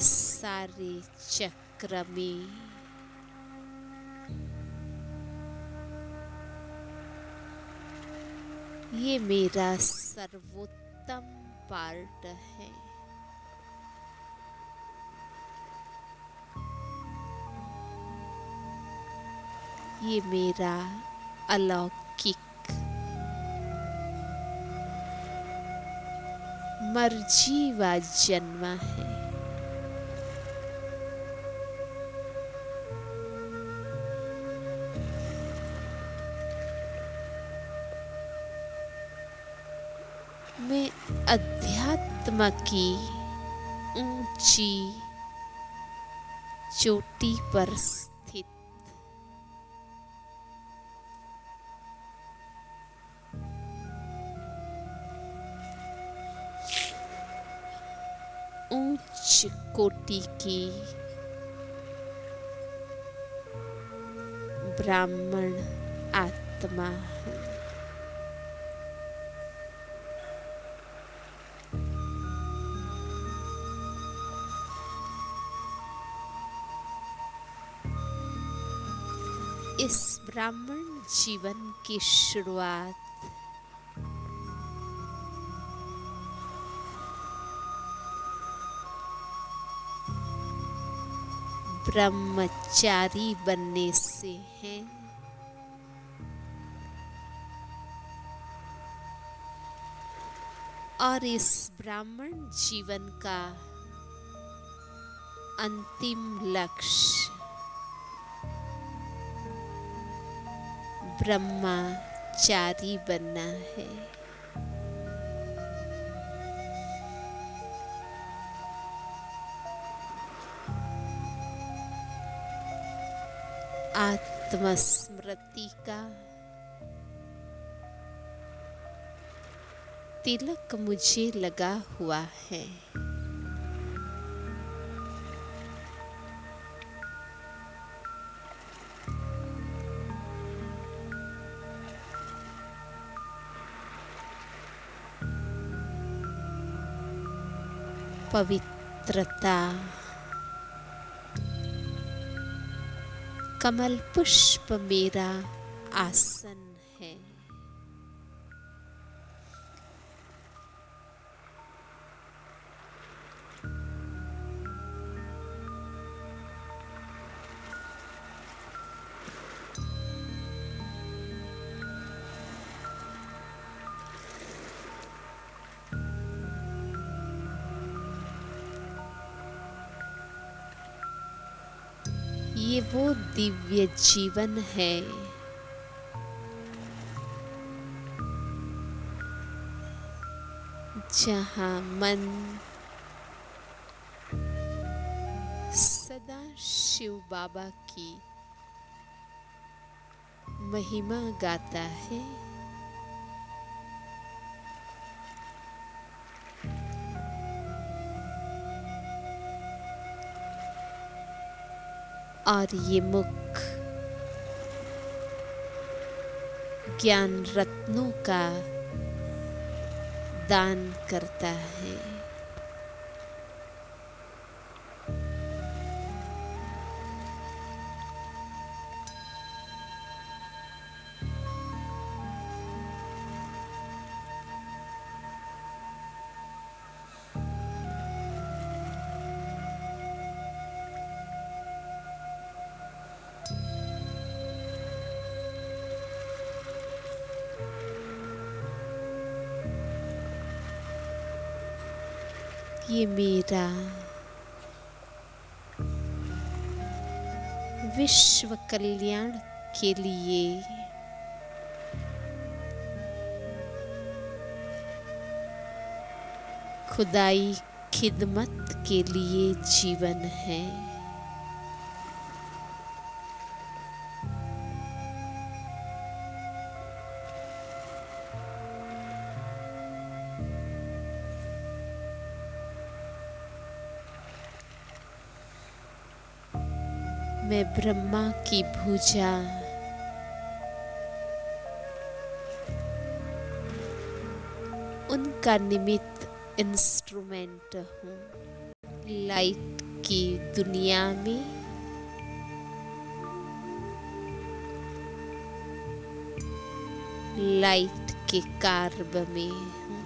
[SPEAKER 1] सारे चक्र में ये मेरा सर्वोत्तम पार्ट है। ये मेरा अलौकिक मर्जी व जन्म है। मैं अध्यात्म की ऊंची चोटी पर स्थित उच्च कोटि की ब्राह्मण आत्मा हूँ। इस ब्राह्मण जीवन की शुरुआत ब्रह्मचारी बनने से है। और इस ब्राह्मण जीवन का अंतिम लक्ष्य ब्रह्मचारी बनना है। आत्मस्मृति का तिलक मुझे लगा हुआ है। पवित्रता कमल पुष्प मेरा आसन है। ये वो दिव्य जीवन है जहाँ मन सदा शिव बाबा की महिमा गाता है। और ये मुख ज्ञान रत्नों का दान करता है। ये मेरा विश्व कल्याण के लिए खुदाई खिदमत के लिए जीवन है। मैं ब्रह्मा की भुजा उनका निमित्त इंस्ट्रूमेंट हूँ। लाइट की दुनिया में लाइट के कार्ब में हूँ।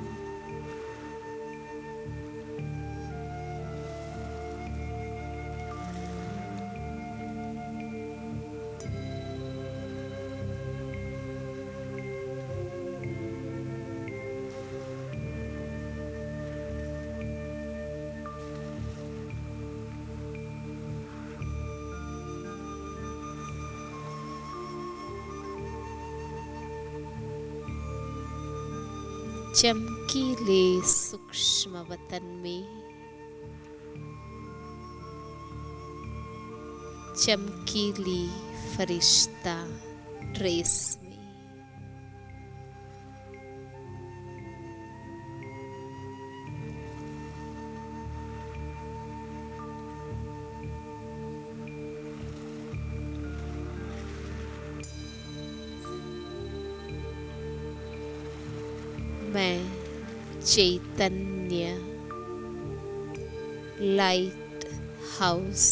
[SPEAKER 1] चमकीले सूक्ष्म वतन में चमकीली फरिश्ता ड्रेस में मैं चैतन्य लाइट हाउस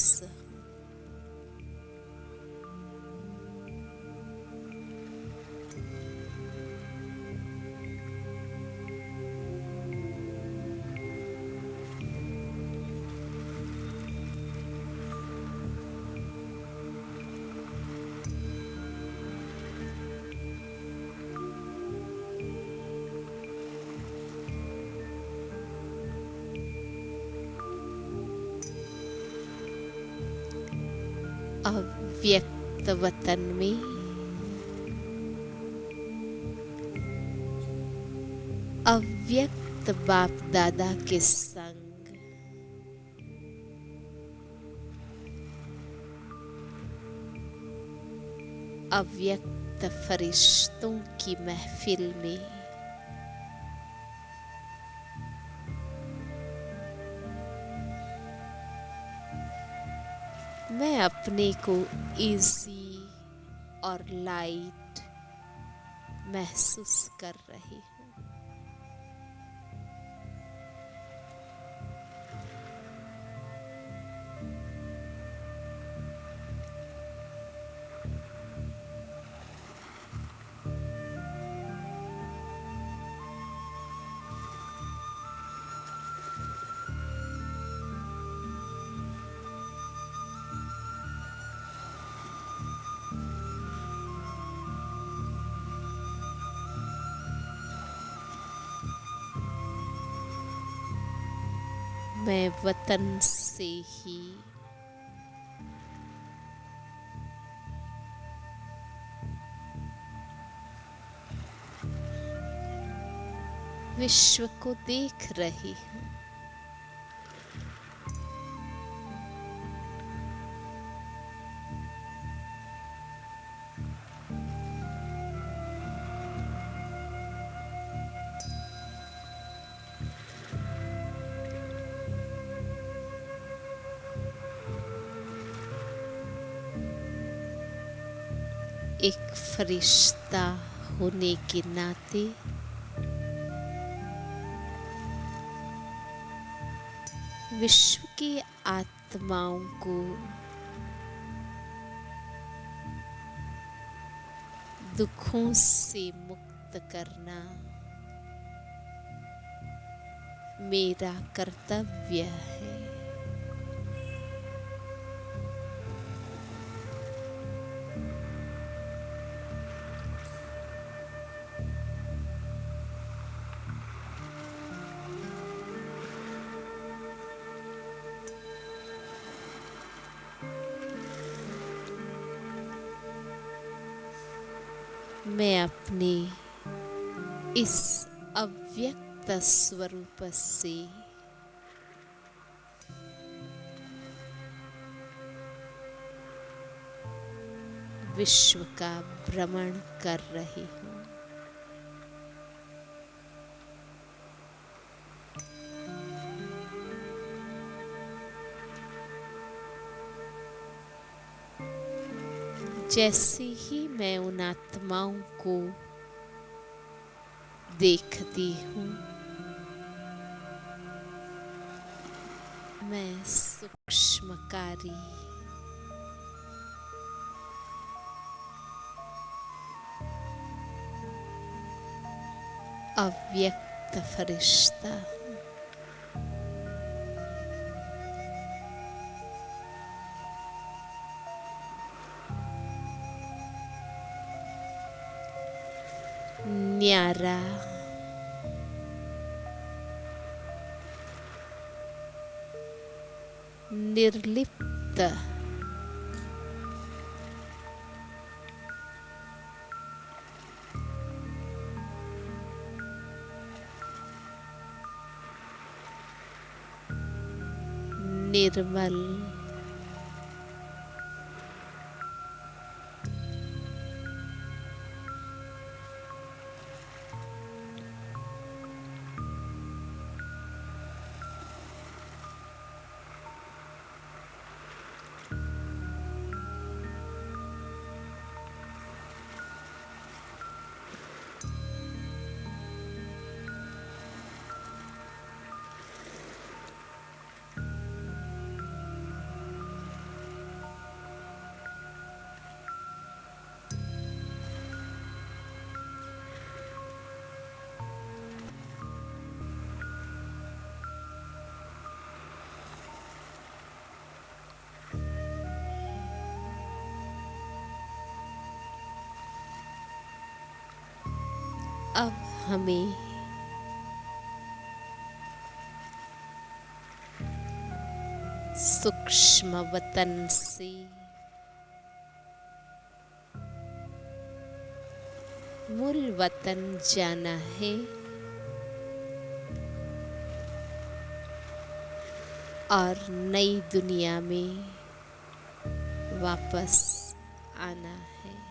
[SPEAKER 1] अव्यक्त वतन में अव्यक्त बाप दादा के संग अव्यक्त फरिश्तों की महफिल में मैं अपने को इजी और लाइट महसूस कर रही हूँ। मैं वतन से ही विश्व को देख रही हूँ। एक फरिश्ता होने के नाते विश्व की आत्माओं को दुखों से मुक्त करना मेरा कर्तव्य है। मैं अपने इस अव्यक्त स्वरूप से विश्व का भ्रमण कर रही हूँ। जैसे ही मैं उन आत्माओं को देखती हूँ, मैं सूक्ष्मकारी अव्यक्त फरिश्ता हूँ। न्यारा निर्लिप्त निर्मल अब हमें सूक्ष्म वतन से मूल वतन जाना है और नई दुनिया में वापस आना है।